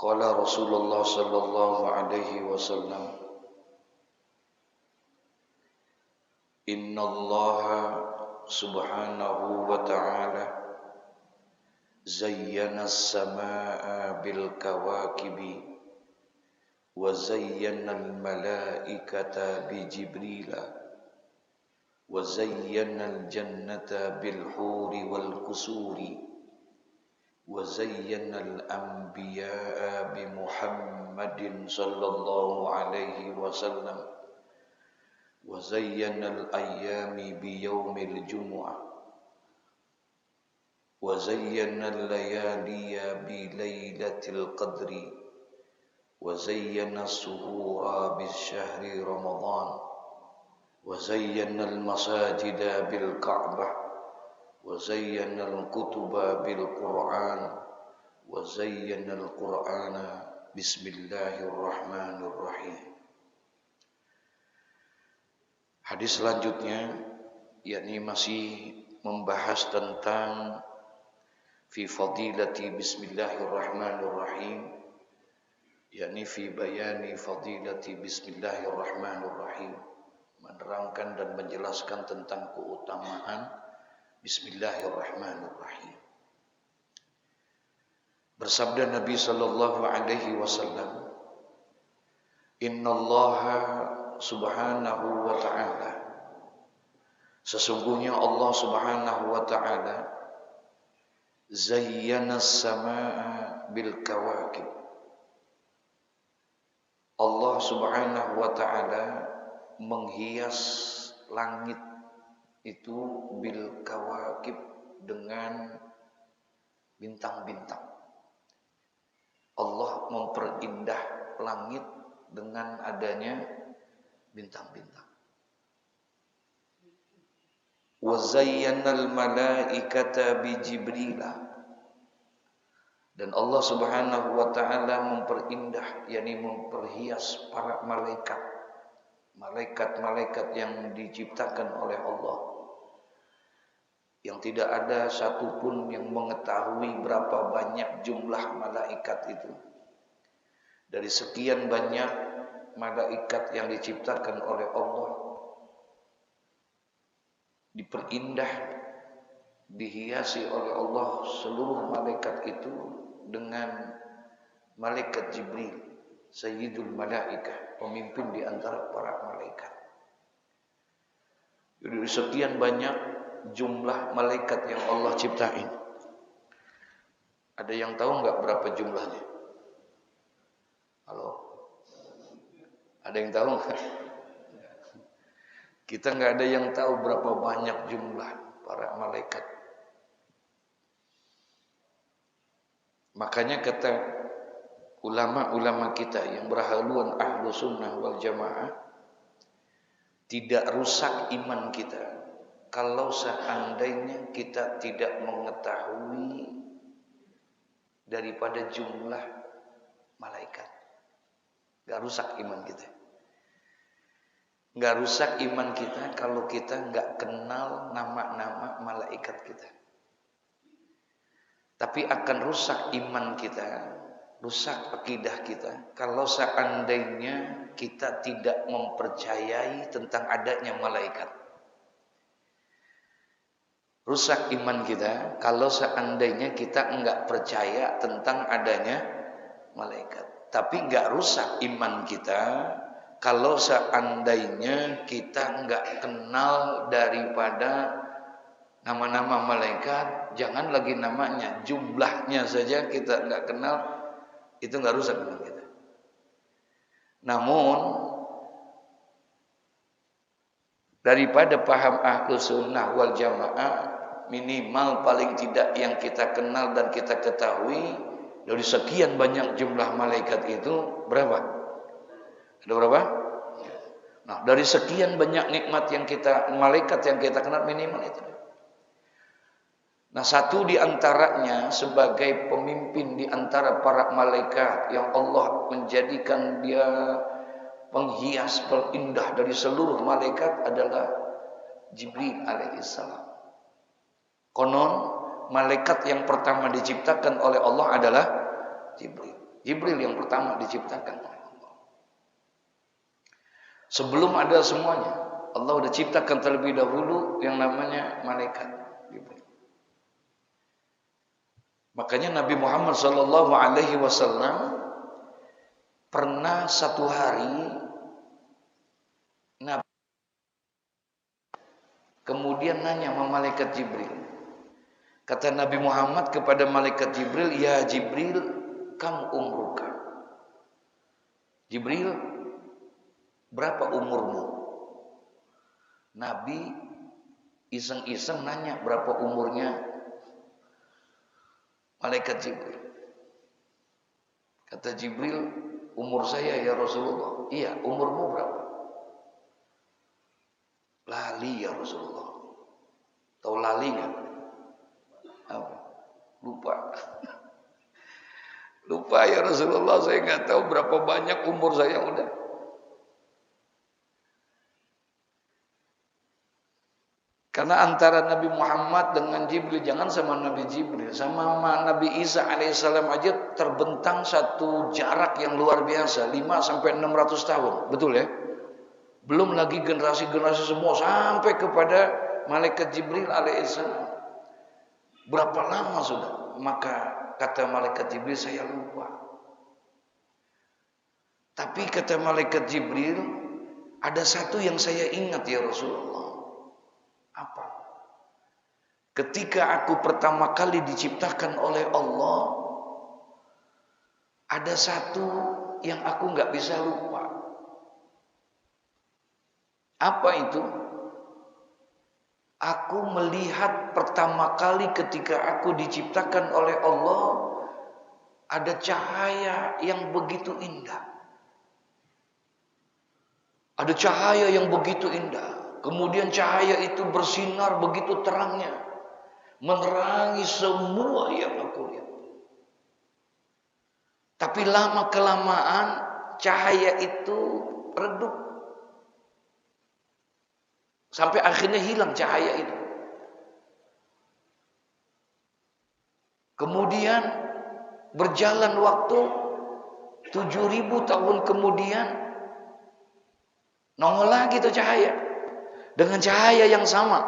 Qala Rasulullah sallallahu alaihi wasallam, Innallaha subhanahu wa ta'ala zayyana as-samaa'a bil kawakibi wa zayyana al-malaikata bi Jibrila wa zayyana al-jannata bil huri wal kusuri wa zayyana al-anbiya'a bi Muhammadin sallallahu alaihi wasallam wa zayyana al-ayyami bi yaumil jumu'ah wa zayyana al-layaliya bi lailatul qadri wa zayyana as-suhura bi syahri ramadan wa zayyana al-masajida bil ka'bah wa zayyana al-kutuba bil Qur'an wa zayyana al-Qur'ana bismillahirrahmanirrahim. Hadis selanjutnya yakni masih membahas tentang fi fadilati bismillahirrahmanirrahim, yakni fi bayani fadilati bismillahirrahmanirrahim, menerangkan dan menjelaskan tentang keutamaan bismillahirrahmanirrahim. Bersabda Nabi sallallahu alaihi wasallam, Innallaha subhanahu wa ta'ala, sesungguhnya Allah subhanahu wa ta'ala zayyana as-samaa'a bil kawakib. Allah subhanahu wa ta'ala menghias langit itu bil kawakib, dengan bintang-bintang. Allah memperindah langit dengan adanya bintang-bintang. Wa zayyanal malaikata bi Jibrila, dan Allah subhanahu wa ta'ala memperindah, yakni memperhias para malaikat, malaikat-malaikat yang diciptakan oleh Allah, yang tidak ada satupun yang mengetahui berapa banyak jumlah malaikat itu. Dari sekian banyak malaikat yang diciptakan oleh Allah, diperindah, dihiasi oleh Allah seluruh malaikat itu dengan malaikat Jibril, Sayyidul Malaikah, pemimpin di antara para malaikat. Dari sekian banyak jumlah malaikat yang Allah ciptain, ada yang tahu nggak berapa jumlahnya? Halo? Ada yang tahu nggak? Kita nggak ada yang tahu berapa banyak jumlah para malaikat. Makanya kata ulama-ulama kita yang berhaluan ahlu sunnah wal jamaah, tidak rusak iman kita kalau seandainya kita tidak mengetahui daripada jumlah malaikat. Gak rusak iman kita. Gak rusak iman kita kalau kita gak kenal nama-nama malaikat kita. Tapi akan rusak iman kita, rusak akidah kita, kalau seandainya kita tidak mempercayai tentang adanya malaikat. Rusak iman kita kalau seandainya kita enggak percaya tentang adanya malaikat. Tapi enggak rusak iman kita kalau seandainya kita enggak kenal daripada nama-nama malaikat. Jangan lagi namanya, jumlahnya saja kita enggak kenal, itu enggak rusak iman kita. Namun daripada paham ahlu sunnah wal jamaah, minimal paling tidak yang kita kenal dan kita ketahui, dari sekian banyak jumlah malaikat itu berapa? Ada berapa? Nah, dari sekian banyak nikmat yang kita, malaikat yang kita kenal, minimal itu. Nah, satu di antaranya sebagai pemimpin di antara para malaikat yang Allah menjadikan dia penghias, perindah dari seluruh malaikat adalah Jibril alaihissalam. Konon malaikat yang pertama diciptakan oleh Allah adalah Jibril. Jibril yang pertama diciptakan oleh Allah. Sebelum ada semuanya, Allah sudah ciptakan terlebih dahulu yang namanya malaikat Jibril. Makanya Nabi Muhammad SAW pernah satu hari Nabi kemudian nanya sama malaikat Jibril. Kata Nabi Muhammad kepada malaikat Jibril, "Ya Jibril, kam umruka?" Jibril, berapa umurmu? Nabi iseng-iseng nanya berapa umurnya malaikat Jibril. Kata Jibril, "Umur saya ya Rasulullah." "Iya, umurmu berapa?" "Lali ya Rasulullah." Tahu lali nggak? Apa? Lupa. Lupa ya Rasulullah, saya nggak tahu berapa banyak umur saya udah. Karena antara Nabi Muhammad dengan Jibril, jangan sama Nabi Jibril, sama Nabi Isa alaihissalam aja terbentang satu jarak yang luar biasa, 5 sampai 600 tahun, betul ya? Belum lagi generasi-generasi semua sampai kepada malaikat Jibril alaihissalam. Berapa lama sudah? Maka kata malaikat Jibril, "Saya lupa." Tapi kata malaikat Jibril, "Ada satu yang saya ingat ya Rasulullah." "Apa?" "Ketika aku pertama kali diciptakan oleh Allah, ada satu yang aku nggak bisa lupa." "Apa itu?" "Aku melihat pertama kali ketika aku diciptakan oleh Allah, ada cahaya yang begitu indah. Ada cahaya yang begitu indah. Kemudian cahaya itu bersinar begitu terangnya, menerangi semua yang aku lihat. Tapi lama-kelamaan cahaya itu redup. Sampai akhirnya hilang cahaya itu. Kemudian berjalan waktu 7.000 tahun kemudian, nongol lagi tuh cahaya. Dengan cahaya yang sama.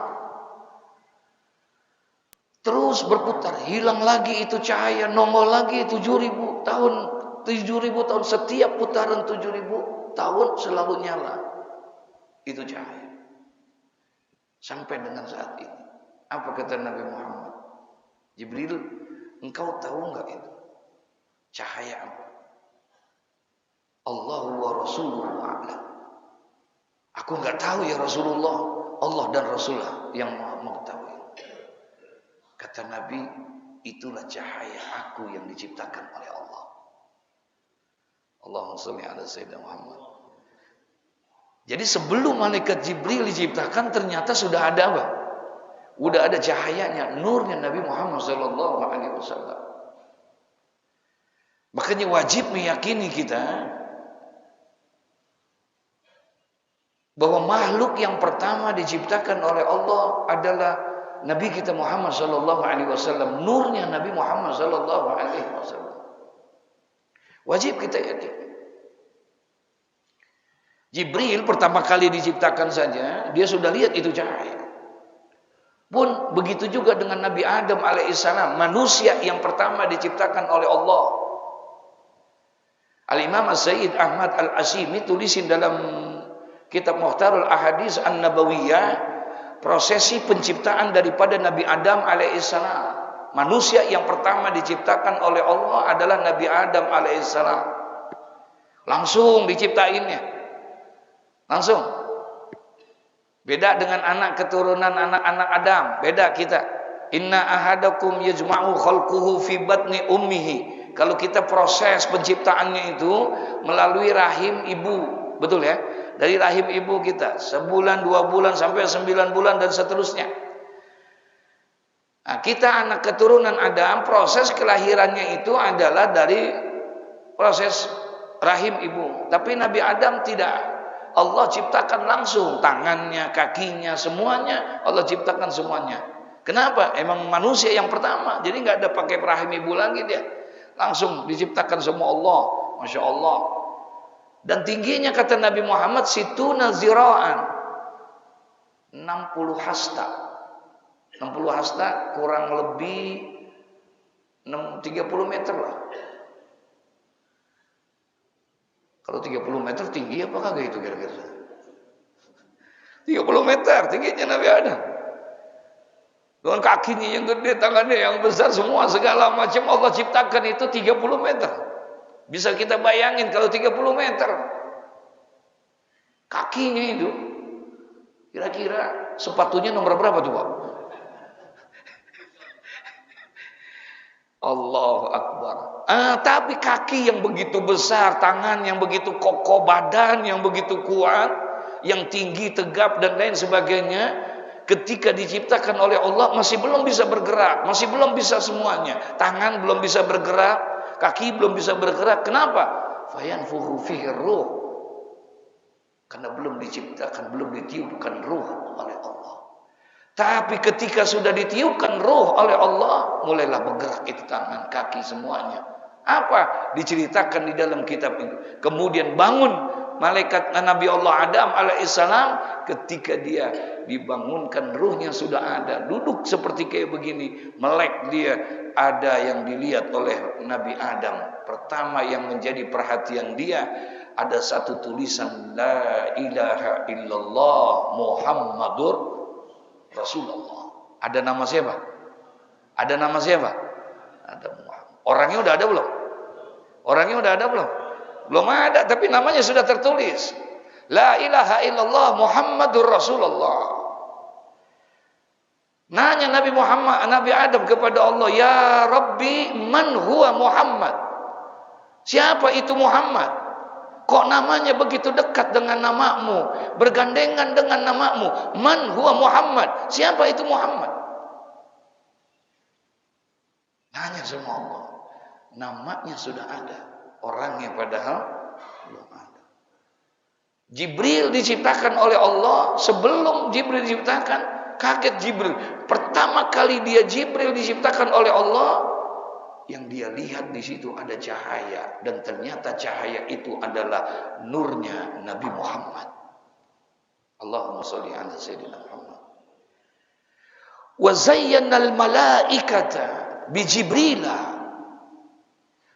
Terus berputar, hilang lagi itu cahaya, nongol lagi 7.000 tahun. 7.000 tahun, setiap putaran 7.000 tahun selalu nyala. Itu cahaya. Sampai dengan saat ini. Apa kata Nabi Muhammad? "Jibril, engkau tahu enggak itu? Cahaya apa?" "Allahu wa rasuluhu a'lam." "Aku enggak tahu ya Rasulullah. Allah dan Rasulullah yang mengetahui." Kata Nabi, "Itulah cahaya aku yang diciptakan oleh Allah." Allahumma shalli ala Sayyidina Muhammad. Jadi sebelum malaikat Jibril diciptakan ternyata sudah ada apa? Udah ada cahayanya, nurnya Nabi Muhammad SAW. Makanya wajib meyakini kita bahwa makhluk yang pertama diciptakan oleh Allah adalah Nabi kita Muhammad SAW. Nurnya Nabi Muhammad SAW. Wajib kita yakini. Jibril pertama kali diciptakan saja, dia sudah lihat itu cahaya. Pun begitu juga dengan Nabi Adam alaihissalam, manusia yang pertama diciptakan oleh Allah. Al-Imam As-Sayyid Ahmad Al-Ashimi tulisin dalam kitab Mukhtarul Ahadits An-Nabawiyah, prosesi penciptaan daripada Nabi Adam alaihissalam. Manusia yang pertama diciptakan oleh Allah adalah Nabi Adam alaihissalam. Langsung diciptainnya. Langsung. Beda dengan anak keturunan anak-anak Adam. Beda kita. Inna ahadakum yajma'u khalquhu fi batni ummihi. Kalau kita proses penciptaannya itu melalui rahim ibu. Betul ya? Dari rahim ibu kita. Sebulan, 2 bulan, sampai 9 bulan dan seterusnya. Nah, kita anak keturunan Adam, proses kelahirannya itu adalah dari proses rahim ibu. Tapi Nabi Adam tidak. Allah ciptakan langsung tangannya, kakinya, semuanya Allah ciptakan semuanya. Kenapa? Emang manusia yang pertama, jadi nggak ada pakai rahim ibu lagi dia. langsung diciptakan sama Allah, Masya Allah. Dan tingginya kata Nabi Muhammad situna zira'an, 60 hasta. 60 hasta kurang lebih 30 meter lah. Kalau 30 meter tinggi apa kagak itu kira-kira? 30 meter tingginya Nabi Adam. Dengan kakinya yang gede, tangannya yang besar, semua segala macam Allah ciptakan itu 30 meter. Bisa kita bayangin kalau 30 meter. Kakinya itu kira-kira sepatunya nomor berapa tuh, Pak? Allahu Akbar. Tapi kaki yang begitu besar, tangan yang begitu kokoh, badan yang begitu kuat, yang tinggi, tegap dan lain sebagainya, ketika diciptakan oleh Allah masih belum bisa bergerak, masih belum bisa semuanya. Tangan belum bisa bergerak, kaki belum bisa bergerak. Kenapa? Fayanfukhu fihi ruh. Karena belum diciptakan, belum ditiupkan ruh oleh Allah. Tapi ketika sudah ditiupkan ruh oleh Allah, mulailah bergerak itu tangan, kaki semuanya. Apa? Diceritakan di dalam kitab itu. Kemudian bangun malaikat Nabi Allah Adam alaihissalam, ketika dia dibangunkan ruhnya sudah ada, duduk seperti kayak begini, melek dia. Ada yang dilihat oleh Nabi Adam. Pertama yang menjadi perhatian dia, ada satu tulisan La ilaha illallah Muhammadur Rasulullah. Ada nama siapa? Ada nama siapa? Ada Muhammad. Orangnya udah ada belum? Orangnya udah ada belum? Belum ada, tapi namanya sudah tertulis. La ilaha illallah Muhammadur Rasulullah. Nanya Nabi Muhammad, Nabi Adam kepada Allah, ya Rabbi, man huwa Muhammad? Siapa itu Muhammad? Kok namanya begitu dekat dengan namamu, bergandengan dengan namamu? Man huwa Muhammad? Siapa itu Muhammad? Nanya sama Allah. Namanya sudah ada, orangnya padahal belum ada. Jibril diciptakan oleh Allah. Sebelum Jibril diciptakan, kaget Jibril. Pertama kali Jibril diciptakan oleh Allah, yang dia lihat di situ ada cahaya, dan ternyata cahaya itu adalah nurnya Nabi Muhammad. Allahumma sholli ala sayyidina Muhammad. Wa zayyana al-malaikata bi Jibrila.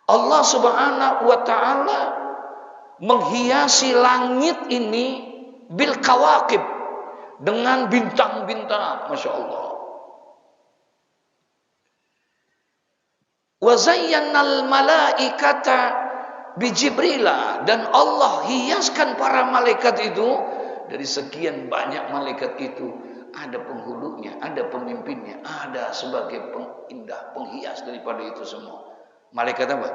Allah Subhanahu wa taala menghiasi langit ini bil kawakib, dengan bintang-bintang, Masya Allah. Wa zayyanal malaikata bi Jibrila, dan Allah hiaskan para malaikat itu. Dari sekian banyak malaikat itu ada penghulunya, ada pemimpinnya, ada sebagai pengindah, penghias daripada itu semua. Malaikat apa?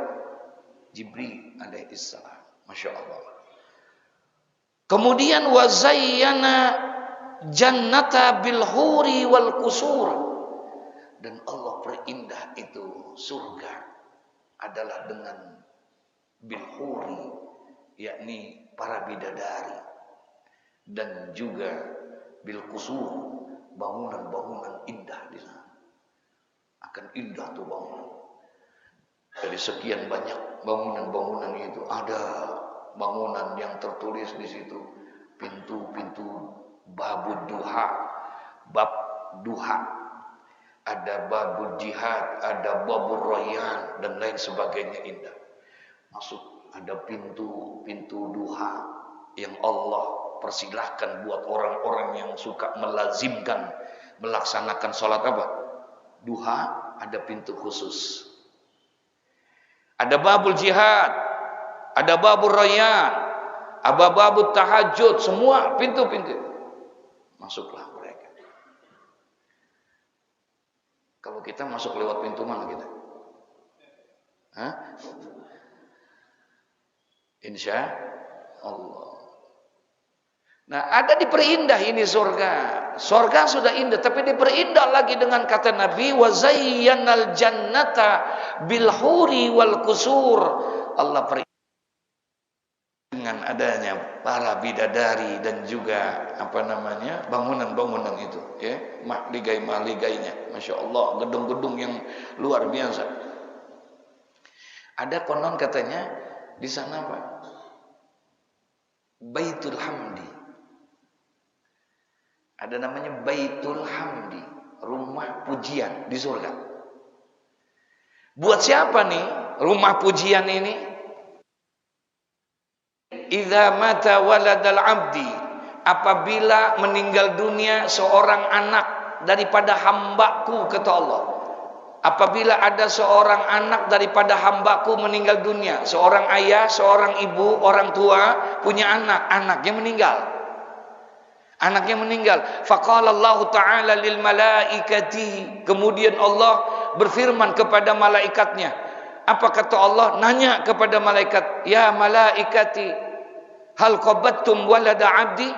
Jibril alaihissalam. Masya Allah. Kemudian wa zayyana jannata bil huri wal qusur, dan Allah perindah itu surga adalah dengan bilhuri, yakni para bidadari, dan juga bilkusur, bangunan-bangunan indah di sana. Akan indah tuh bangunan. Dari sekian banyak bangunan-bangunan itu, ada bangunan yang tertulis di situ pintu-pintu babud duha, bab duha. Ada babul jihad, ada babul rayyan, dan lain sebagainya indah. Masuk, ada pintu-pintu duha yang Allah persilahkan buat orang-orang yang suka melazimkan, melaksanakan sholat apa? Duha, ada pintu khusus. Ada babul jihad, ada babul rayyan, ada babul tahajud, semua pintu-pintu. Masuklah mereka. Kalau kita masuk lewat pintu mana kita? Hah? Insya Allah. Nah, ada diperindah ini surga. Surga sudah indah, tapi diperindah lagi dengan kata Nabi, wa zayyanal jannata bil huri wal qusur. Allah perindah dengan adanya para bidadari dan juga bangunan-bangunan itu, ya, mahligai-mahligainya, Masya Allah, gedung-gedung yang luar biasa. Ada konon katanya di sana Pak, Baitul Hamdi. Ada namanya Baitul Hamdi, rumah pujian di surga. Buat siapa nih rumah pujian ini? Idza mata waladal abdi, apabila meninggal dunia seorang anak daripada hambaku, kata Allah. Apabila ada seorang anak daripada hambaku meninggal dunia, seorang ayah, seorang ibu, orang tua punya anak, anaknya meninggal. Anaknya meninggal. Faqala Allah Ta'ala lil malaikati, kemudian Allah berfirman kepada malaikatnya. Apa kata Allah? Nanya kepada malaikat, ya malaikati, hal qabattum walada abdi?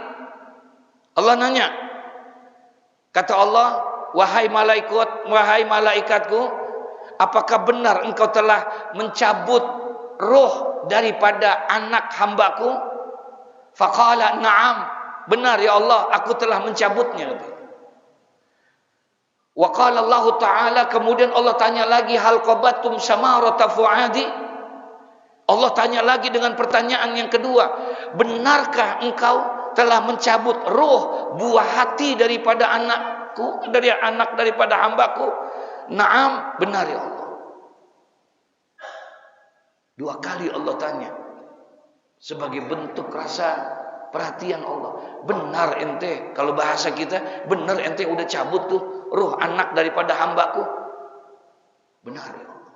Allah nanya. Kata Allah, wahai malaikatku, apakah benar engkau telah mencabut roh daripada anak hambaku? Faqala na'am, benar ya Allah, aku telah mencabutnya. Wa qala Allah Ta'ala, kemudian Allah tanya lagi, hal qabattum samarata fuadi? Allah tanya lagi dengan pertanyaan yang kedua, benarkah engkau telah mencabut roh buah hati daripada anakku, dari anak daripada hambaku? Naam, benar ya Allah. Dua kali Allah tanya sebagai bentuk rasa perhatian Allah. Benar ente, kalau bahasa kita, benar ente udah cabut tuh roh anak daripada hambaku? Benar ya Allah.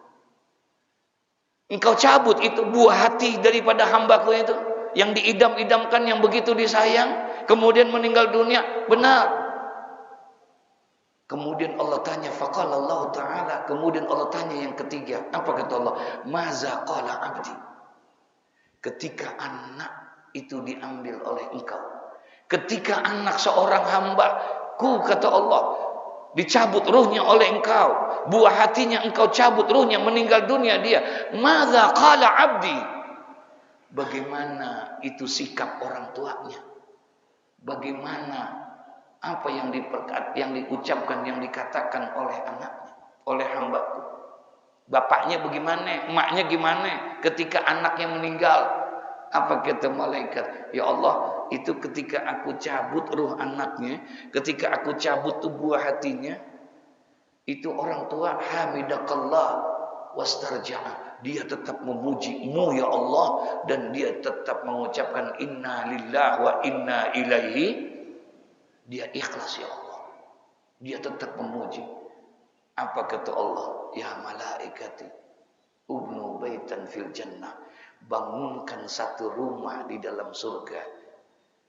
Engkau cabut itu buah hati daripada hambaku itu, yang diidam-idamkan, yang begitu disayang, kemudian meninggal dunia. Benar. Kemudian Allah tanya, faqala Allah Ta'ala, kemudian Allah tanya yang ketiga. Apa kata Allah? Maza qala abdi. Ketika anak itu diambil oleh engkau, ketika anak seorang hambaku, kata Allah, dicabut ruhnya oleh engkau, buah hatinya engkau cabut ruhnya, meninggal dunia dia. Maza qala abdi. Bagaimana itu sikap orang tuanya? Bagaimana apa yang diucapkan, yang dikatakan oleh anaknya, oleh hambaku? Bapaknya bagaimana? Emaknya gimana ketika anaknya meninggal? Apa kata malaikat? Ya Allah, itu ketika aku cabut ruh anaknya, ketika aku cabut tuh buah hatinya, itu orang tua hamidakallah wastarja'a, dia tetap memuji-Mu ya Allah, dan dia tetap mengucapkan inna lillahi wa inna ilaihi. Dia ikhlas ya Allah, dia tetap memuji. Apa kata Allah? Ya malaikati ubnu baitan fil jannah, bangunkan satu rumah di dalam surga.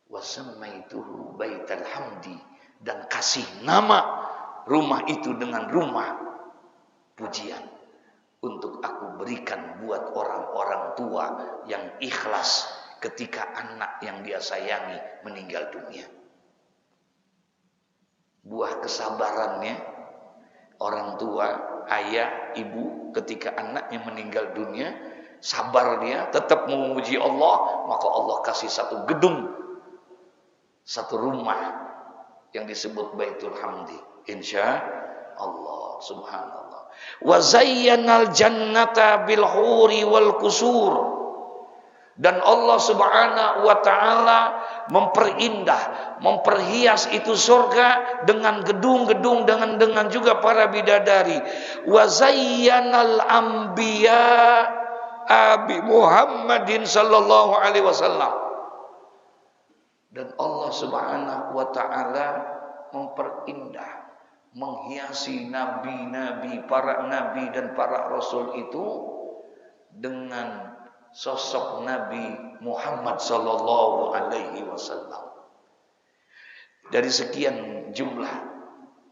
Wasammaituhu baital hamdi, dan kasih nama rumah itu dengan rumah pujian, untuk aku berikan buat orang-orang tua yang ikhlas ketika anak yang dia sayangi meninggal dunia. Buah kesabarannya orang tua, ayah, ibu, ketika anaknya meninggal dunia, sabar dia, tetap memuji Allah, maka Allah kasih satu gedung, satu rumah yang disebut Baitul Hamdi. Insya Allah, subhanallah. Wa zayyanal jannata bil huri wal kusur. Dan Allah Subhanahu wa taala memperindah, memperhias itu surga dengan gedung-gedung, dengan juga para bidadari. Wa zayyanal anbiya abi Muhammadin sallallahu alaihi wasallam. Dan Allah Subhanahu wa taala memperindah, menghiasi nabi-nabi, para nabi dan para rasul itu dengan sosok Nabi Muhammad sallallahu alaihi wasallam. Dari sekian jumlah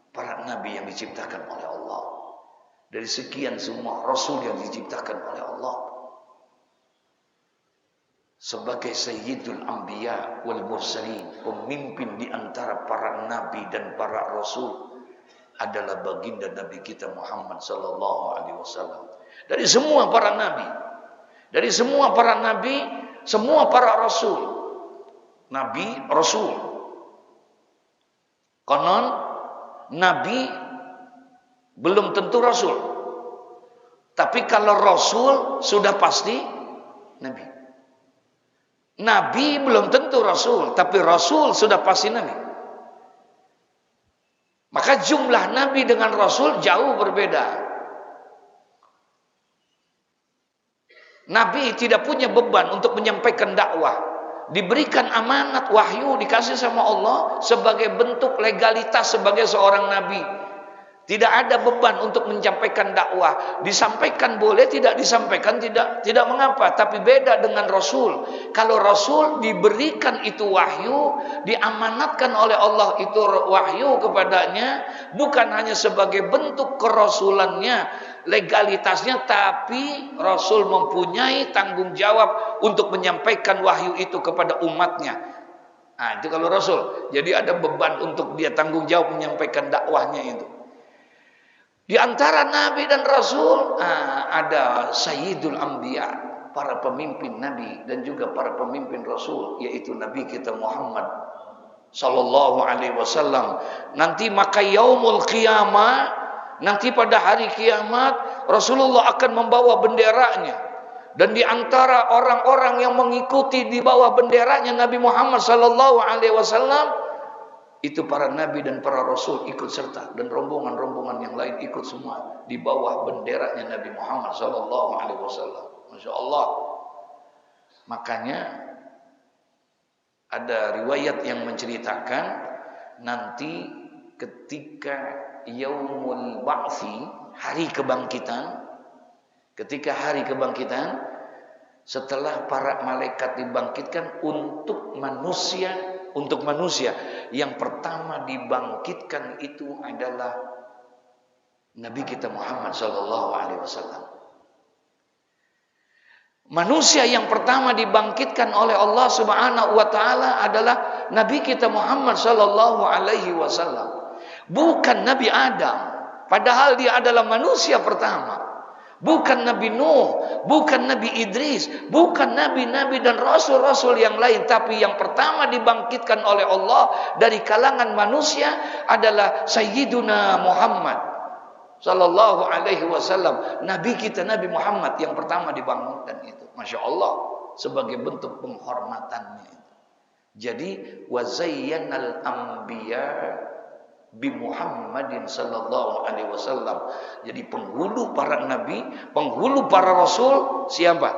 para nabi yang diciptakan oleh Allah, dari sekian semua rasul yang diciptakan oleh Allah, sebagai sayyidul anbiya wal mursalin, pemimpin di antara para nabi dan para rasul, adalah baginda Nabi kita Muhammad sallallahu alaihi wasallam. Dari semua para nabi, dari semua para nabi, semua para rasul, nabi, rasul. Konon nabi belum tentu rasul, Tapi kalau Rasul sudah pasti Nabi. Nabi belum tentu Rasul, tapi Rasul sudah pasti Nabi. Maka jumlah Nabi dengan Rasul jauh berbeda. Nabi tidak punya beban untuk menyampaikan dakwah. Diberikan amanat wahyu, dikasih sama Allah sebagai bentuk legalitas sebagai seorang Nabi. Tidak ada beban untuk menyampaikan dakwah. Disampaikan boleh, tidak disampaikan tidak mengapa. Tapi beda dengan Rasul. Kalau Rasul diberikan itu wahyu, diamanatkan oleh Allah itu wahyu kepadanya, bukan hanya sebagai bentuk kerasulannya, legalitasnya, tapi Rasul mempunyai tanggung jawab untuk menyampaikan wahyu itu kepada umatnya. Nah, itu kalau Rasul. Jadi ada beban untuk dia tanggung jawab menyampaikan dakwahnya itu. Di antara Nabi dan Rasul ada Sayyidul Anbiya, para pemimpin Nabi dan juga para pemimpin Rasul, yaitu Nabi kita Muhammad Sallallahu Alaihi Wasallam. Nanti maka yaumul qiyamah, nanti pada hari kiamat Rasulullah akan membawa benderanya. Dan di antara orang-orang yang mengikuti di bawah benderanya Nabi Muhammad Sallallahu Alaihi Wasallam, itu para nabi dan para rasul ikut serta, dan rombongan-rombongan yang lain ikut semua di bawah benderanya Nabi Muhammad sallallahu alaihi wasallam. Masya Allah. Makanya ada riwayat yang menceritakan nanti ketika yaumul ba'tsi, hari kebangkitan, ketika hari kebangkitan, setelah para malaikat dibangkitkan untuk manusia, yang pertama dibangkitkan itu adalah Nabi kita Muhammad sallallahu alaihi wasallam. Manusia yang pertama dibangkitkan oleh Allah Subhanahu wa taala adalah Nabi kita Muhammad sallallahu alaihi wasallam. Bukan Nabi Adam, padahal dia adalah manusia pertama. Bukan Nabi Nuh, bukan Nabi Idris, bukan nabi-nabi dan rasul-rasul yang lain, tapi yang pertama dibangkitkan oleh Allah dari kalangan manusia adalah Sayyiduna Muhammad sallallahu alaihi wasallam. Nabi kita Nabi Muhammad yang pertama dibangunkan itu. Masya Allah, sebagai bentuk penghormatannya itu. Jadi wa zayyanal anbiya bi Muhammadin sallallahu alaihi wasallam. Jadi penghulu para nabi, penghulu para rasul siapa?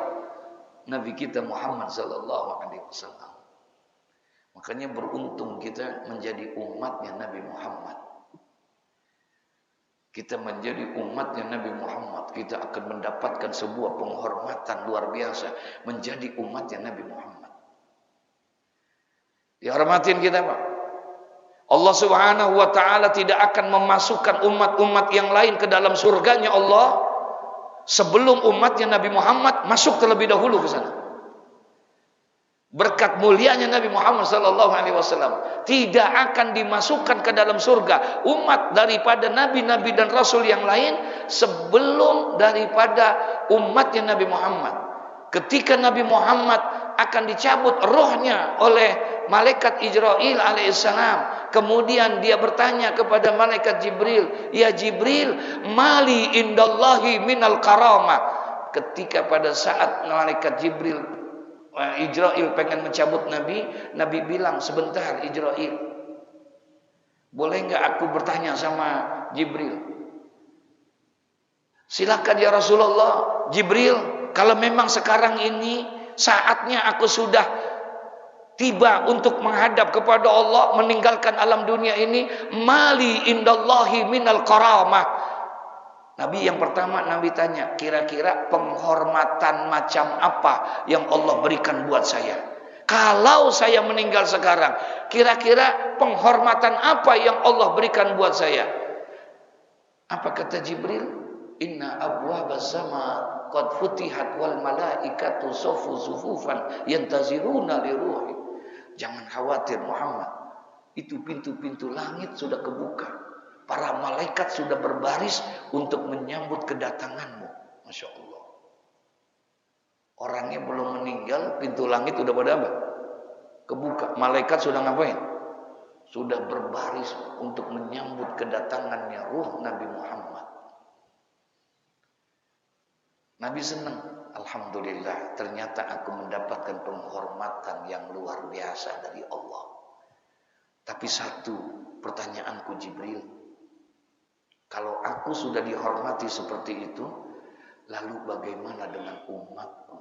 Nabi kita Muhammad sallallahu alaihi wasallam. Makanya beruntung kita menjadi umatnya Nabi Muhammad. Kita menjadi umatnya Nabi Muhammad, kita akan mendapatkan sebuah penghormatan luar biasa menjadi umatnya Nabi Muhammad. Dihormatin kita, Pak. Allah Subhanahu wa taala tidak akan memasukkan umat-umat yang lain ke dalam surganya Allah sebelum umatnya Nabi Muhammad masuk terlebih dahulu ke sana. Berkat mulianya Nabi Muhammad sallallahu alaihi wasallam tidak akan dimasukkan ke dalam surga umat daripada nabi-nabi dan rasul yang lain sebelum daripada umatnya Nabi Muhammad. Ketika Nabi Muhammad akan dicabut rohnya oleh malaikat Israil alaihissalam, kemudian dia bertanya kepada malaikat Jibril, "Ya Jibril, mali indallahi minal karamah." Ketika pada saat malaikat Jibril Israil pengen mencabut Nabi, Nabi bilang, "Sebentar Israil, boleh nggak aku bertanya sama Jibril?" "Silakan ya Rasulullah." "Jibril, kalau memang sekarang ini saatnya aku sudah tiba untuk menghadap kepada Allah, meninggalkan alam dunia ini, mali indallahi minal karamah." Nabi yang pertama Nabi tanya, kira-kira penghormatan macam apa yang Allah berikan buat saya? Kalau saya meninggal sekarang, kira-kira penghormatan apa yang Allah berikan buat saya? Apa kata Jibril? "Inna abwabas sama qad futihat wal malaikatu saffu sufufan yantaziruna li ruhi." Jangan khawatir Muhammad, itu pintu-pintu langit sudah kebuka. Para malaikat sudah berbaris untuk menyambut kedatanganmu. Masya Allah. Orangnya belum meninggal, pintu langit sudah pada apa? Kebuka. Malaikat sudah ngapain? Sudah berbaris untuk menyambut kedatangannya ruh Nabi Muhammad. Nabi senang. Alhamdulillah, ternyata aku mendapatkan penghormatan yang luar biasa dari Allah. Tapi satu pertanyaanku Jibril, kalau aku sudah dihormati seperti itu, lalu bagaimana dengan umatku?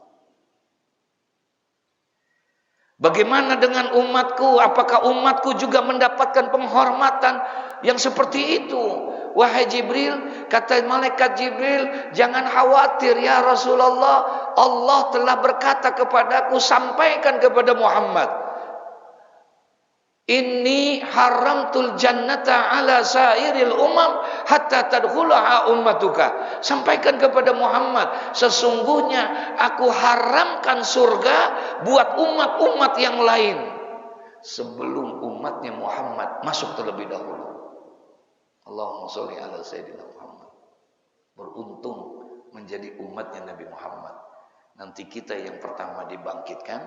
Bagaimana dengan umatku? Apakah umatku juga mendapatkan penghormatan yang seperti itu? Wahai Jibril, kata malaikat Jibril, jangan khawatir ya Rasulullah. Allah telah berkata kepadaku, sampaikan kepada Muhammad, inni haramtul jannata ala sairil umam hatta tadkhulaha ummatuka. Sampaikan kepada Muhammad, sesungguhnya aku haramkan surga buat umat-umat yang lain sebelum umatnya Muhammad masuk terlebih dahulu. Allahumma sholli ala sayyidina Muhammad. Beruntung menjadi umatnya Nabi Muhammad. Nanti kita yang pertama dibangkitkan,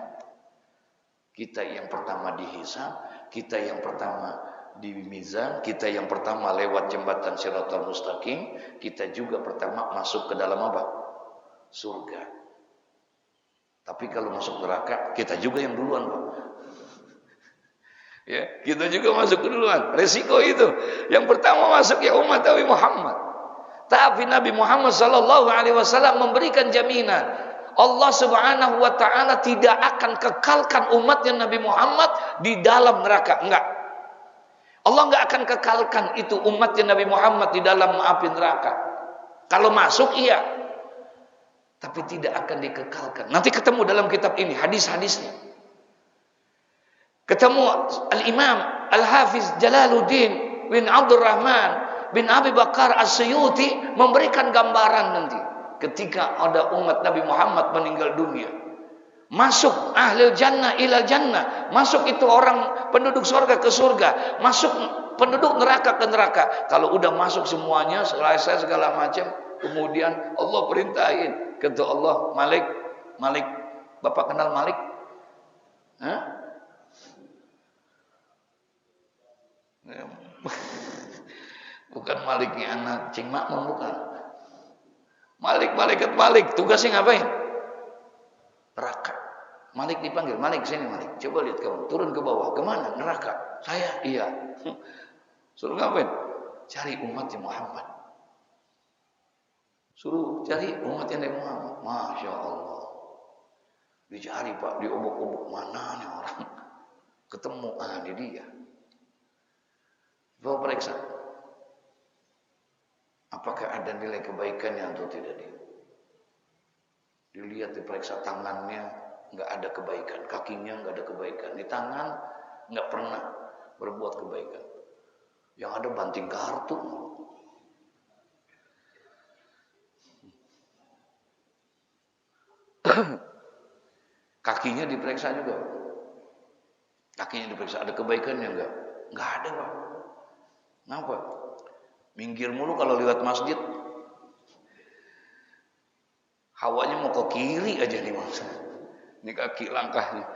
kita yang pertama dihisab, kita yang pertama di mizan, kita yang pertama lewat jembatan Shiratal Mustaqim, kita juga pertama masuk ke dalam apa? Surga. Tapi kalau masuk neraka, kita juga yang duluan, Pak. Ya, kita juga masuk duluan. Resiko itu. Yang pertama masuk ya umat Nabi Muhammad. Tapi Nabi Muhammad sallallahu alaihi wasallam memberikan jaminan, Allah Subhanahu wa taala tidak akan kekalkan umatnya Nabi Muhammad di dalam neraka. Enggak. Allah enggak akan kekalkan itu umatnya Nabi Muhammad di dalam api neraka. Kalau masuk iya. Tapi tidak akan dikekalkan. Nanti ketemu dalam kitab ini hadis-hadisnya. Ketemu Al-Imam Al-Hafiz Jalaluddin bin Abdurrahman bin Abi Bakar As-Suyuti memberikan gambaran nanti ketika ada umat Nabi Muhammad meninggal dunia, masuk ahlul jannah ila jannah, masuk itu orang penduduk surga ke surga, masuk penduduk neraka ke neraka. Kalau udah masuk semuanya selesai segala macam, kemudian Allah perintahin, kata Allah, Malik, Bapak kenal Malik? Hah? Bukan Maliknya anak Cing Makmun, bukan. Malaikat Malik, tugasnya ngapain? Neraka. Malik dipanggil, Malik sini Malik. Coba lihat kamu, turun ke bawah. Kemana? Neraka. Saya? Iya. Suruh ngapain? Cari umatnya Muhammad. Suruh cari umatnya Nabi Muhammad. Masya Allah. Dicari Pak, diobok-obok, mana nih orang? Ketemu, di dia. Bawa periksa. Apakah ada nilai kebaikannya atau tidak dia? Dilihat, diperiksa tangannya, nggak ada kebaikan, kakinya nggak ada kebaikan, di tangan nggak pernah berbuat kebaikan. Yang ada banting kartu. Kakinya diperiksa juga. Kakinya diperiksa, ada kebaikannya nggak? Nggak ada, Pak. Kenapa? Minggir mulu kalau lewat masjid. Hawanya mau ke kiri aja nih maksudnya. Ini kaki langkahnya.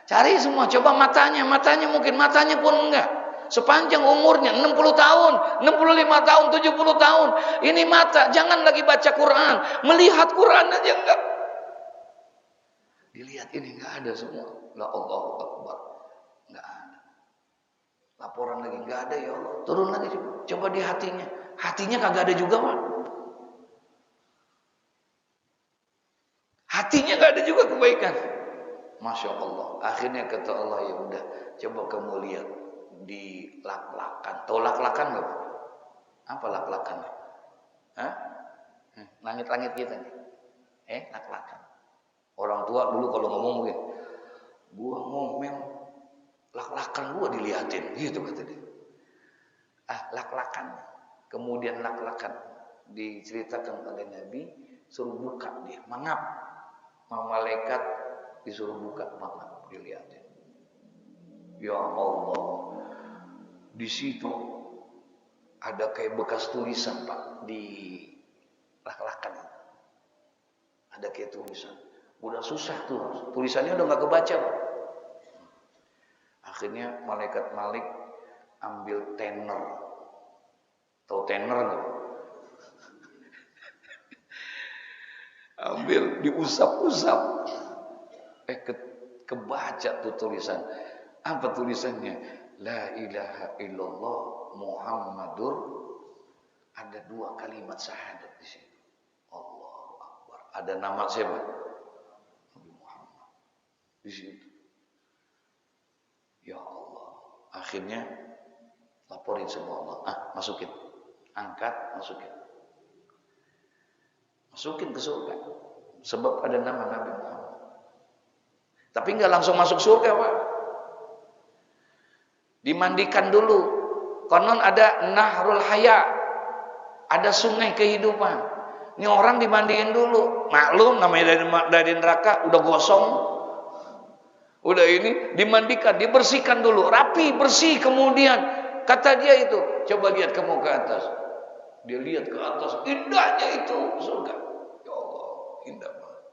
Cari semua, coba matanya mungkin matanya pun enggak. Sepanjang umurnya 60 tahun, 65 tahun, 70 tahun. Ini mata, jangan lagi baca Quran, melihat Quran aja enggak. Dilihat ini enggak ada semua. La Allahu Akbar. Enggak ada. Laporan lagi enggak ada ya Allah. Turun lagi coba di hatinya. Hatinya kagak ada juga, Pak. Hatinya enggak ada juga kebaikan. Masya Allah. Akhirnya kata Allah, ya udah, coba kamu lihat di lak-lakan. Tahu lak-lakan enggak, Pak? Apa lak-lakannya? Hah? Langit-langit kita nih. Lak-lakan. Orang tua dulu kalau ngomong mungkin, gua ngomel, lak-lakan gua diliatin, gitu kata dia. Lak-lakan. Kemudian lak-lakan diceritakan oleh Nabi, suruh buka dia, mangap. Malaikat disuruh buka, mangap, diliatin. Ya Allah, di situ ada kayak bekas tulisan, Pak, di lak-lakan. Ada kayak tulisan. Udah susah tuh, tulisannya udah nggak kebaca, Pak. Akhirnya malaikat Malik ambil tenor. Tahu tenor nggak? Ambil, diusap-usap. Kebaca tuh tulisan. Apa tulisannya? La ilaha illallah Muhammadur. Ada 2 kalimat syahadat di situ. Allahu Akbar. Ada nama siapa? Nabi Muhammad di situ. Ya Allah. Akhirnya laporin sama Allah. Masukin. Angkat, masukin. Masukin ke surga. Sebab ada nama Nabi Muhammad. Tapi enggak langsung masuk surga, Pak. Dimandikan dulu. Konon ada Nahrul Haya. Ada sungai kehidupan. Ini orang dimandiin dulu. Maklum namanya dari neraka udah gosong. Udah ini dimandikan, dibersihkan dulu, rapi, bersih. Kemudian kata dia itu, coba lihat kamu ke atas. Dia lihat ke atas, indahnya itu surga. Ya Allah, indah banget.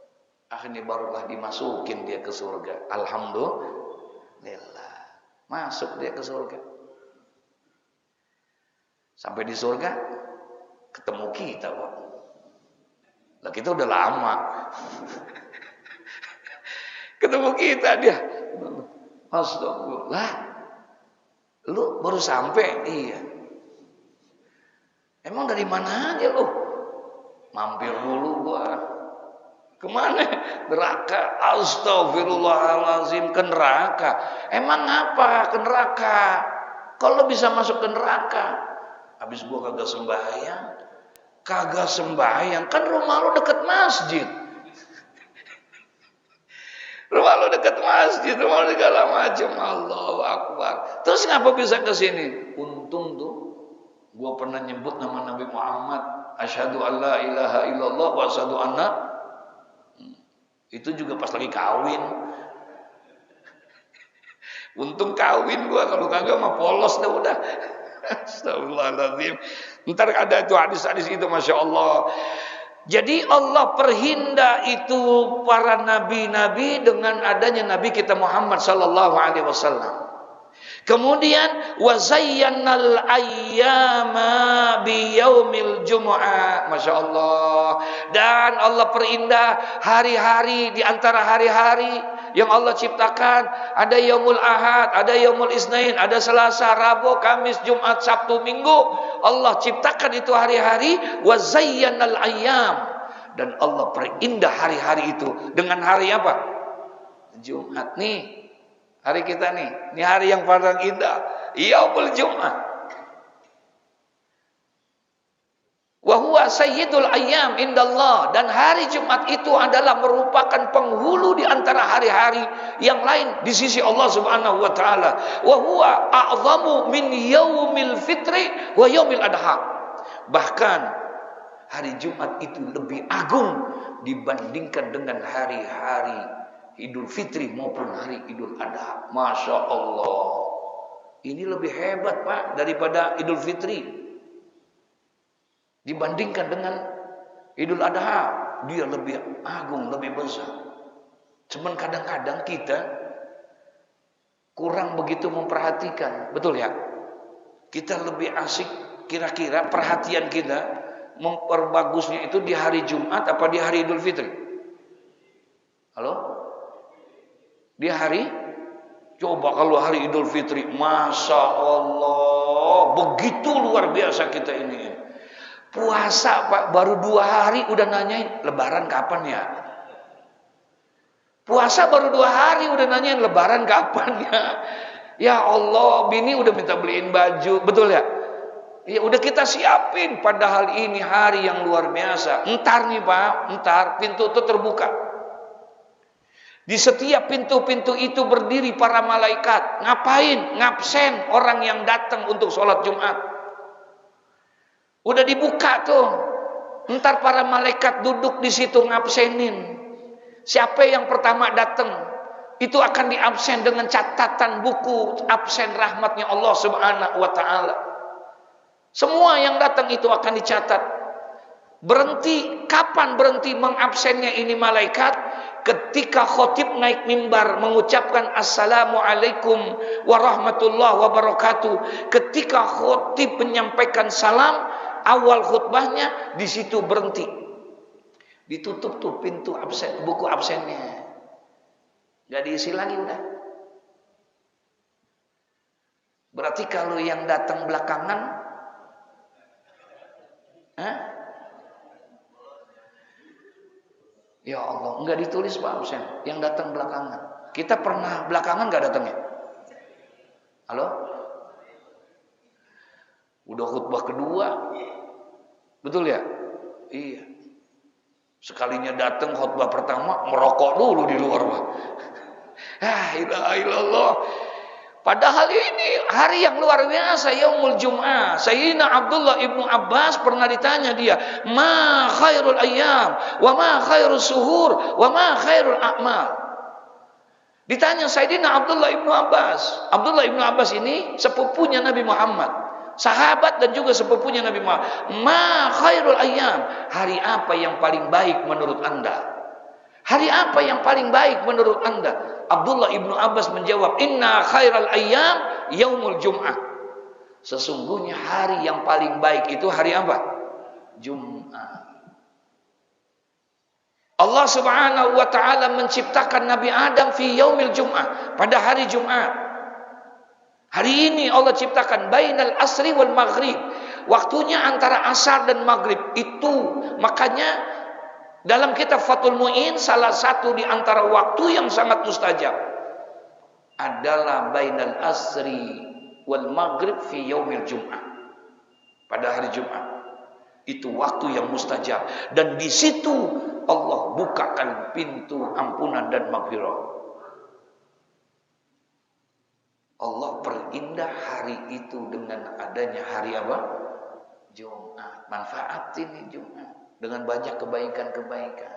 Akhirnya barulah dimasukin dia ke surga. Alhamdulillah. Masuk dia ke surga. Sampai di surga ketemu kita, Pak. Lah kita udah lama. Ketemu kita dia. Astagfirullah. Lu baru sampai? Iya. Emang dari mana aja lu? Mampir dulu gua. Kemana? Neraka. Astagfirullahalazim, ke neraka. Emang apa ke neraka? Kalau bisa masuk ke neraka. Habis gua kagak sembahyang. Kagak sembahyang. Kan rumah lu deket masjid. Rumah lu dekat masjid, rumah lu segala macam. Allahu Akbar. Terus ngapa bisa ke sini? Untung tuh gua pernah nyebut nama Nabi Muhammad, asyhadu alla ilaha illallah wa asyhadu anna. Itu juga pas lagi kawin. Untung kawin gua, kalau kagak mah polos dah udah. Astagfirullahaladzim. Ntar ada tuh hadis-hadis itu, Masya Allah. Jadi Allah perhinda itu para nabi-nabi dengan adanya Nabi kita Muhammad sallallahu alaihi wasallam. Kemudian wa zayyannal ayyama biyaumil jumu'ah. Masya Allah. Dan Allah perindah hari-hari di antara hari-hari yang Allah ciptakan. Ada yaumul ahad, ada yaumul isnain, ada selasa, rabu, kamis, jumat, sabtu, minggu. Allah ciptakan itu hari-hari. Wa zayyannal ayyam. Dan Allah perindah hari-hari itu dengan hari apa? Jumat nih. Hari kita nih, ini hari yang paling indah, yaumul Jumat. Wa huwa sayyidul ayyam indallah, dan hari Jumat itu adalah merupakan penghulu di antara hari-hari yang lain di sisi Allah Subhanahu wa taala. Wa huwa a'zamu min yaumil fitri wa yaumil adha. Bahkan hari Jumat itu lebih agung dibandingkan dengan hari-hari Idul Fitri maupun hari Idul Adha. Masya Allah. Ini lebih hebat, Pak, daripada Idul Fitri. Dibandingkan dengan Idul Adha, dia lebih agung, lebih besar. Cuman kadang-kadang kita kurang begitu memperhatikan. Betul ya? Kita lebih asik, kira-kira perhatian kita memperbagusnya itu di hari Jumat apa di hari Idul Fitri? Halo? Di hari, coba kalau hari Idul Fitri, Masya Allah, begitu luar biasa kita ini. Puasa, Pak, baru 2 hari udah nanyain lebaran kapan ya. Puasa baru 2 hari udah nanyain lebaran kapan ya. Ya Allah, bini udah minta beliin baju, betul ya? Ya udah kita siapin, padahal ini hari yang luar biasa. Entar nih, Pak, entar pintu itu terbuka. Di setiap pintu-pintu itu berdiri para malaikat. Ngapain? Ngabsen orang yang datang untuk sholat Jumat. Udah dibuka tuh. Ntar para malaikat duduk di situ ngabsenin. Siapa yang pertama datang, itu akan diabsen dengan catatan buku absen rahmatnya Allah Subhanahu wa taala. Semua yang datang itu akan dicatat. Berhenti, kapan berhenti mengabsennya ini malaikat? Ketika khotib naik mimbar mengucapkan Assalamualaikum warahmatullahi wabarakatuh. Ketika khotib menyampaikan salam awal khutbahnya, di situ berhenti. Ditutup tuh pintu absen, buku absennya. Gak diisi lagi udah. Berarti kalau yang datang belakangan, ya Allah, enggak ditulis Pak absen. Yang datang belakangan. Kita pernah belakangan gak datangnya? Halo? Udah khutbah kedua. Betul ya? Iya. Sekalinya datang khutbah pertama, merokok dulu di luar, Pak. Ilaha illallah. Padahal ini hari yang luar biasa, Yaumul Jum'ah. Sayyidina Abdullah ibnu Abbas pernah ditanya dia, ma khairul ayyam, wa ma khairul suhur, wa ma khairul a'mal. Ditanya Sayyidina Abdullah ibnu Abbas. Abdullah ibnu Abbas ini sepupunya Nabi Muhammad, sahabat dan juga sepupunya Nabi Muhammad. Ma khairul ayyam, hari apa yang paling baik menurut Anda? Hari apa yang paling baik menurut Anda? Abdullah ibnu Abbas menjawab, inna khairal ayyam yaumul jum'ah. Sesungguhnya hari yang paling baik itu hari apa? Jum'ah. Allah subhanahu wa ta'ala menciptakan Nabi Adam fi yaumil jum'ah, pada hari Jumat. Hari ini Allah ciptakan bainal asri wal maghrib, waktunya antara asar dan maghrib. Itu makanya dalam kitab Fathul Mu'in, salah satu di antara waktu yang sangat mustajab adalah bainal asri wal maghrib fi yaumil jum'ah, pada hari Jumat. Itu waktu yang mustajab, dan di situ Allah bukakan pintu ampunan dan maghfirah. Allah perindah hari itu dengan adanya hari apa? Jumat. Manfaat ini Jumat dengan banyak kebaikan-kebaikan.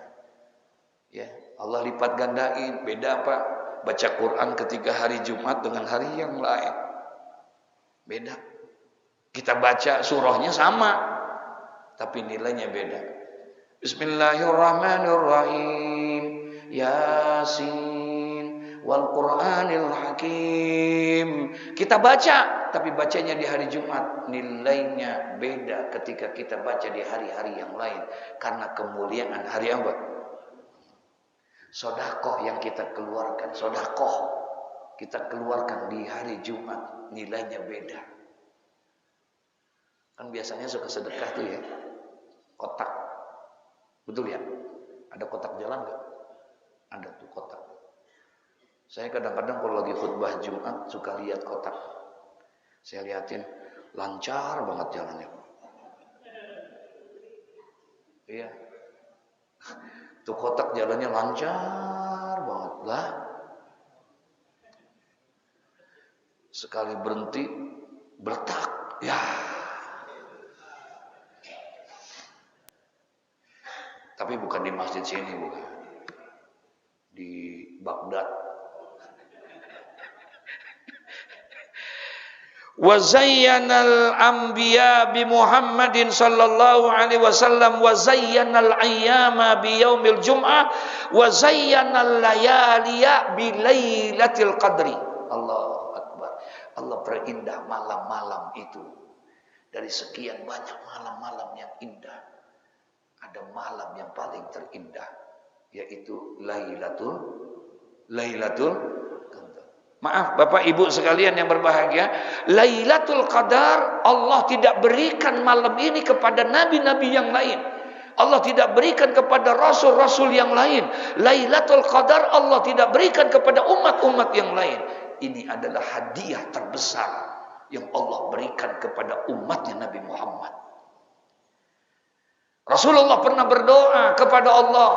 Ya, Allah lipat gandain. Beda Pak, baca Quran ketika hari Jumat dengan hari yang lain. Beda. Kita baca surahnya sama, tapi nilainya beda. Bismillahirrahmanirrahim. Yasin wal Qur'anil Hakim. Kita baca, tapi bacanya di hari Jumat, nilainya beda ketika kita baca di hari-hari yang lain, karena kemuliaan hari apa? Sedekah yang kita keluarkan, sedekah kita keluarkan di hari Jumat, nilainya beda. Kan biasanya suka sedekah tuh ya, kotak, betul ya? Ada kotak jalan nggak? Ada tuh kotak. Saya kadang-kadang kalau lagi khutbah Jumat suka lihat kotak. Saya liatin, lancar banget jalannya. Iya. Tuh kotak jalannya lancar banget lah. Sekali berhenti, bertak. Ya. Tapi bukan di masjid sini, bukan. Di Baghdad. Wa zayyanal anbiya bi Muhammadin sallallahu alaihi wasallam wa zayyanal ayyama bi yaumil jum'ah wa zayyanal layaliya bi lailatul qadri. Allahu akbar. Allah perindah malam-malam itu. Dari sekian banyak malam-malam yang indah, ada malam yang paling terindah, yaitu Lailatul Maaf Bapak Ibu sekalian yang berbahagia, Lailatul Qadar Allah tidak berikan malam ini kepada nabi-nabi yang lain. Allah tidak berikan kepada rasul-rasul yang lain. Lailatul Qadar Allah tidak berikan kepada umat-umat yang lain. Ini adalah hadiah terbesar yang Allah berikan kepada umatnya Nabi Muhammad. Rasulullah pernah berdoa kepada Allah.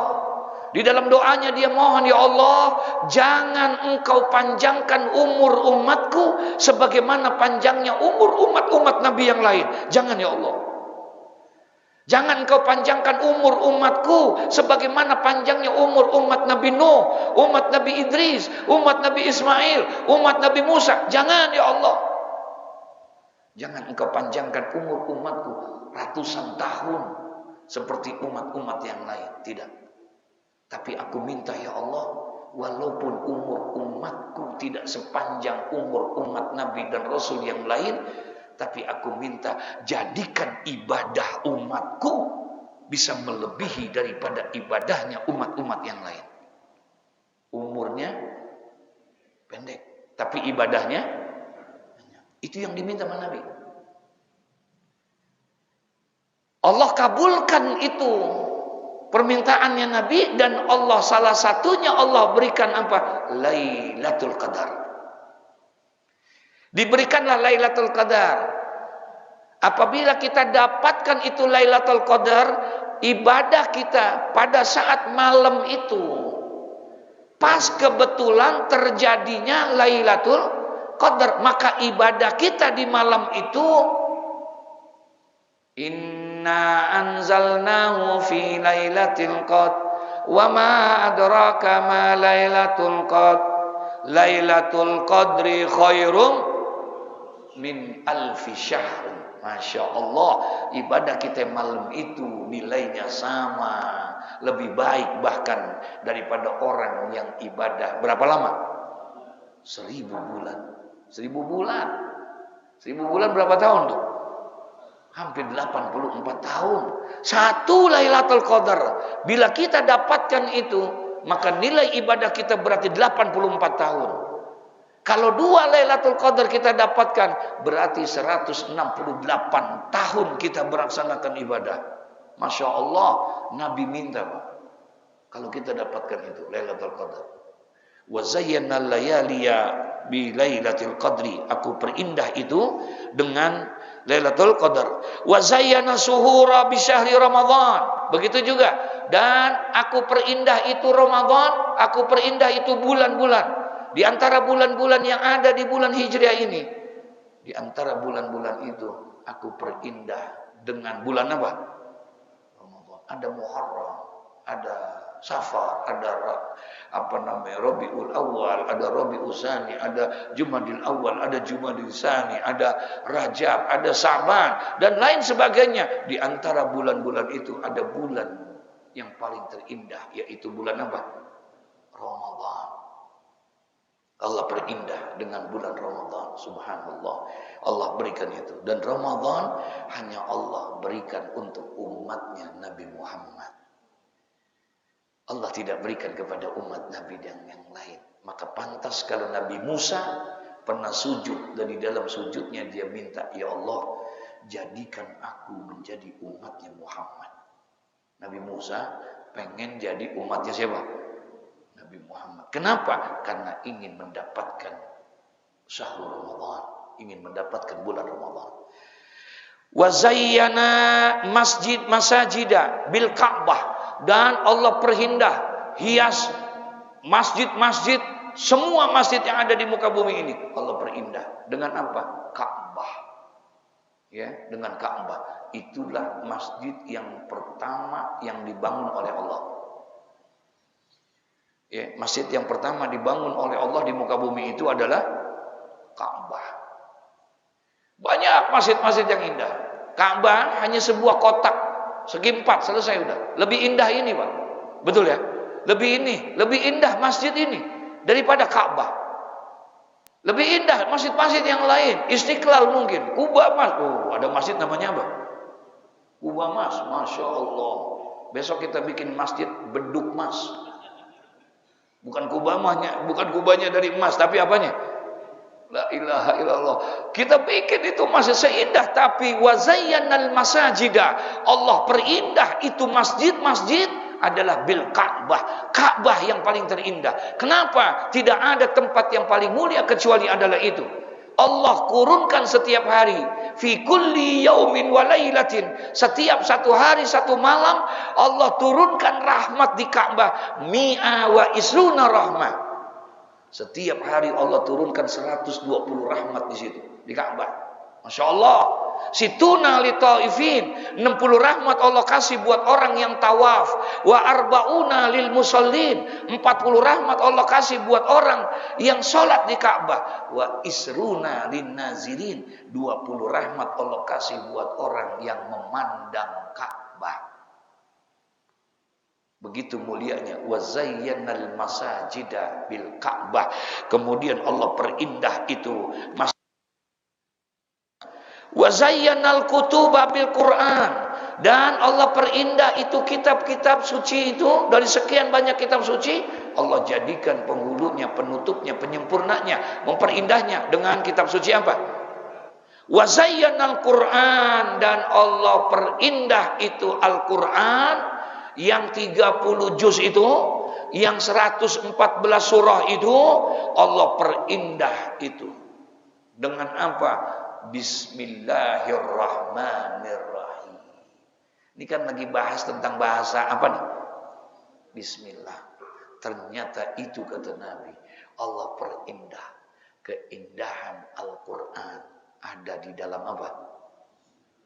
Di dalam doanya dia mohon, ya Allah, jangan engkau panjangkan umur umatku sebagaimana panjangnya umur umat-umat Nabi yang lain. Jangan ya Allah. Jangan engkau panjangkan umur umatku sebagaimana panjangnya umur umat Nabi Nuh, umat Nabi Idris, umat Nabi Ismail, umat Nabi Musa. Jangan ya Allah. Jangan engkau panjangkan umur umatku ratusan tahun seperti umat-umat yang lain. Tidak. Tapi aku minta ya Allah, walaupun umur umatku tidak sepanjang umur umat Nabi dan Rasul yang lain, tapi aku minta jadikan ibadah umatku bisa melebihi daripada ibadahnya umat-umat yang lain. Umurnya pendek, tapi ibadahnya banyak. Itu yang diminta sama Nabi. Allah kabulkan itu permintaannya Nabi, dan Allah salah satunya Allah berikan apa? Lailatul Qadar. Diberikanlah Lailatul Qadar. Apabila kita dapatkan itu Lailatul Qadar, ibadah kita pada saat malam itu pas kebetulan terjadinya Lailatul Qadar, maka ibadah kita di malam itu, inna anzalnahu fi lailatul qadr wa ma adraka ma lailatul qadr lailatul qadri khairum min alfi syahr. Masya Allah, ibadah kita malam itu nilainya sama, lebih baik bahkan daripada orang yang ibadah berapa lama? 1000 bulan. 1000 bulan. 1000 bulan berapa tahun tuh? Hampir 84 tahun. Satu Lailatul Qadar. Bila kita dapatkan itu, maka nilai ibadah kita berarti 84 tahun. Kalau 2 Lailatul Qadar kita dapatkan, berarti 168 tahun kita melaksanakan ibadah. Masya Allah, Nabi minta, Pak, kalau kita dapatkan itu Lailatul Qadar. Wa zayyana layaliya bi lailatul qadri. Aku perindah itu dengan Lailatul Qadar. Wa zayyana suhura bi syahri Ramadan. Begitu juga. Dan aku perindah itu Ramadan, aku perindah itu bulan-bulan. Di antara bulan-bulan yang ada di bulan Hijriah ini, di antara bulan-bulan itu aku perindah dengan bulan apa? Ramadan. Ada Muharram, ada Safar, ada Rabiul Awal, ada Rabiul Tsani, ada Jumadil Awal, ada Jumadil Tsani, ada Rajab, ada Sa'ban dan lain sebagainya. Di antara bulan-bulan itu ada bulan yang paling terindah, yaitu bulan apa? Ramadan. Allah perindah dengan bulan Ramadan. Subhanallah, Allah berikan itu. Dan Ramadan hanya Allah berikan untuk umatnya Nabi Muhammad. Allah tidak berikan kepada umat Nabi yang lain. Maka pantas kalau Nabi Musa pernah sujud, dan di dalam sujudnya dia minta, ya Allah, jadikan aku menjadi umatnya Muhammad. Nabi Musa pengen jadi umatnya siapa? Nabi Muhammad. Kenapa? Karena ingin mendapatkan syahrul Ramadan, ingin mendapatkan bulan Ramadan. Wa zayyana masajida bil Ka'bah, dan Allah perhindah, hias masjid-masjid, semua masjid yang ada di muka bumi ini Allah perindah dengan apa? Ka'bah. Ya, dengan Ka'bah. Itulah masjid yang pertama yang dibangun oleh Allah. Ya, masjid yang pertama dibangun oleh Allah di muka bumi itu adalah Ka'bah. Banyak masjid-masjid yang indah. Ka'bah hanya sebuah kotak segi 4, selesai udah. Lebih indah ini, Pak. Betul ya? Lebih indah masjid ini daripada Ka'bah. Lebih indah masjid-masjid yang lain. Istiqlal mungkin, Kuba Mas. Oh, ada masjid namanya apa? Kuba Mas. Masya Allah. Besok kita bikin masjid beduk Mas. Bukan kubahnya dari emas, tapi apanya? La ilaha illallah. Kita bikin itu masih seindah, tapi wazayyanal masajida. Allah perindah itu masjid-masjid adalah bil Ka'bah. Ka'bah yang paling terindah. Kenapa? Tidak ada tempat yang paling mulia kecuali adalah itu. Allah kurunkan setiap hari, fi kulli yaumin wa lailatin, setiap satu hari satu malam Allah turunkan rahmat di Ka'bah, mi'a wa isruna rahmah. Setiap hari Allah turunkan 120 rahmat di situ di Ka'bah. Masya Allah. Situna li taifin, 60 rahmat Allah kasih buat orang yang tawaf. Wa arbauna lil musallin, 40 rahmat Allah kasih buat orang yang sholat di Ka'bah. Wa isruna lin nazirin, 20 rahmat Allah kasih buat orang yang memandang Ka'bah. Begitu mulianya. Wa zayyanal masajida bil Ka'bah. Kemudian Allah perindah itu Wa zayyanal kutuba bil Qur'an, dan Allah perindah itu kitab-kitab suci itu dari sekian banyak kitab suci, Allah jadikan penghulunya, penutupnya, penyempurnanya, memperindahnya dengan kitab suci apa? Wa zayyanal Qur'an, dan Allah perindah itu Al-Qur'an yang 30 juz itu, yang 114 surah itu, Allah perindah itu dengan apa? Bismillahirrahmanirrahim. Ini kan lagi bahas tentang bahasa apa nih? Bismillah. Ternyata itu kata Nabi, Allah perindah. Keindahan Al-Quran ada di dalam apa?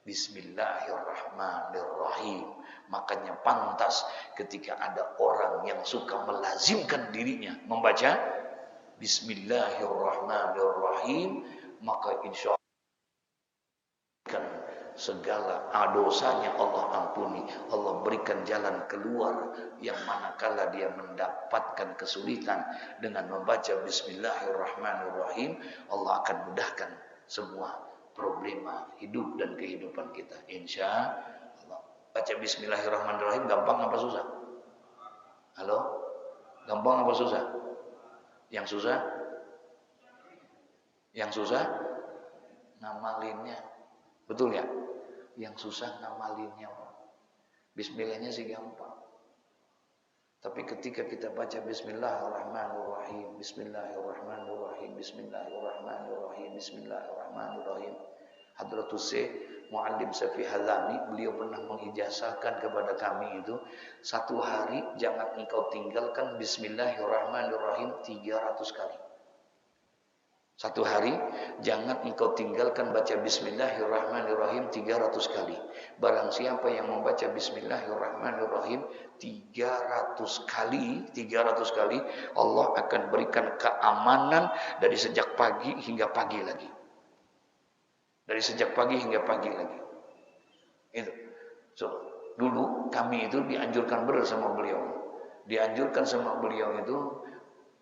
Bismillahirrahmanirrahim. Makanya pantas ketika ada orang yang suka melazimkan dirinya membaca Bismillahirrahmanirrahim, maka insya Allah segala dosanya Allah ampuni, Allah berikan jalan keluar, yang manakala dia mendapatkan kesulitan dengan membaca Bismillahirrahmanirrahim, Allah akan mudahkan semua problema hidup dan kehidupan kita, insya Allah. Baca Bismillahirrahmanirrahim gampang apa susah? Halo? Gampang apa susah? Yang susah? Yang susah ngamalinnya. Betul ya? Yang susah ngamalinnya. Bismillahnya sih gampang. Tapi ketika kita baca Bismillahirrahmanirrahim, Bismillahirrahmanirrahim, Bismillahirrahmanirrahim, Bismillahirrahmanirrahim. Hadratus Syekh Muallim Safi Hazami, beliau pernah mengijazahkan kepada kami itu, satu hari jangan engkau tinggalkan Bismillahirrahmanirrahim 300 kali. Satu hari jangan engkau tinggalkan baca Bismillahirrahmanirrahim 300 kali. Barang siapa yang membaca Bismillahirrahmanirrahim 300 kali, Allah akan berikan keamanan dari sejak pagi hingga pagi lagi. Dari sejak pagi hingga pagi lagi. Itu. So, dulu kami itu dianjurkan bersama beliau. Dianjurkan sama beliau itu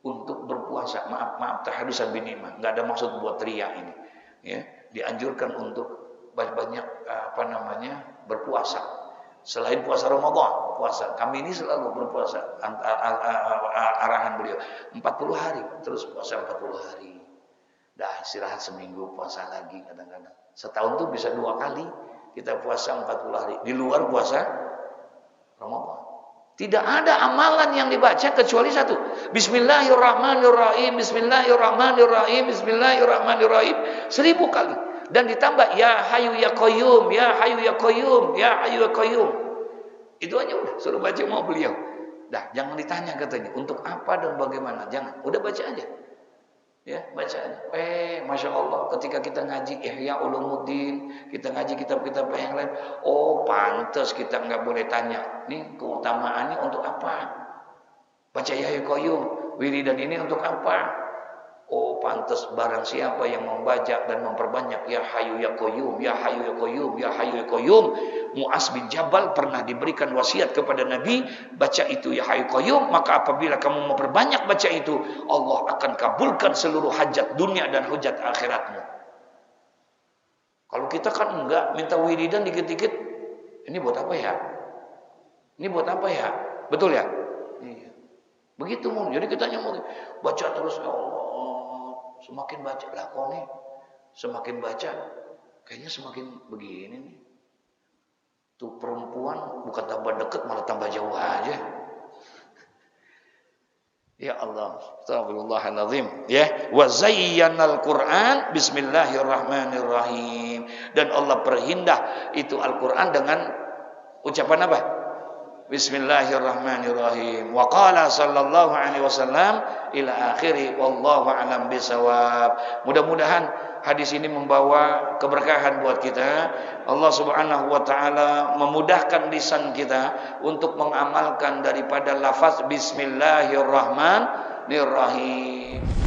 untuk berpuasa, maaf tahadusan binimah, nggak ada maksud buat ria ini, ya. Dianjurkan untuk banyak berpuasa selain puasa Ramadan, puasa. Kami ini selalu berpuasa, arahan beliau 40 hari terus puasa 40 hari. Dah istirahat seminggu, puasa lagi kadang-kadang. Setahun tuh bisa 2 kali kita puasa 40 hari di luar puasa Ramadan. Tidak ada amalan yang dibaca kecuali satu. Bismillahirrahmanirrahim, Bismillahirrahmanirrahim, Bismillahirrahmanirrahim 1000 kali. Dan ditambah ya Hayyu ya Qayyum, ya Hayyu ya Qayyum, ya Hayyu ya Qayyum. Itu aja udah, suruh baca mau beliau. Dah, jangan ditanya katanya untuk apa dan bagaimana, jangan. Udah baca aja. Ya, baca aja. Masya Allah, ketika kita ngaji Ihya Ulumuddin, kita ngaji kitab-kitab yang lain, oh pantas kita nggak boleh tanya, nih keutamaannya untuk apa? Baca Ya Hayyu Qayyum, wiridan ini untuk apa? Oh pantas barang siapa yang membaca dan memperbanyak Ya Hayyu ya Qayyum, Ya Hayyu ya Qayyum, Ya Hayyu ya Qayyum. Mu'az bin Jabal pernah diberikan wasiat kepada Nabi, baca itu Ya Hayyu Qayyum, maka apabila kamu memperbanyak baca itu, Allah akan kabulkan seluruh hajat dunia dan hujat akhiratmu. Kalau kita kan enggak, minta wiridan dikit-dikit, ini buat apa ya? Ini buat apa ya? Betul ya? Iya. Begitu mau. Jadi kita mau baca terus, ya Allah. Semakin baca lah kok nih, semakin baca kayaknya semakin begini nih. Tuh perempuan bukan tambah deket malah tambah jauh aja. Ya Allah, astagfirullahaladzim. Ya, wa zayyanal Qur'an Bismillahirrahmanirrahim. Dan Allah perindah itu Al-Qur'an dengan ucapan apa? Bismillahirrahmanirrahim. Wa qala sallallahu alaihi wasallam ila akhiri wallahu a'lam bisawab. Mudah-mudahan hadis ini membawa keberkahan buat kita. Allah Subhanahu wa taala memudahkan lisan kita untuk mengamalkan daripada lafaz bismillahirrahmanirrahim.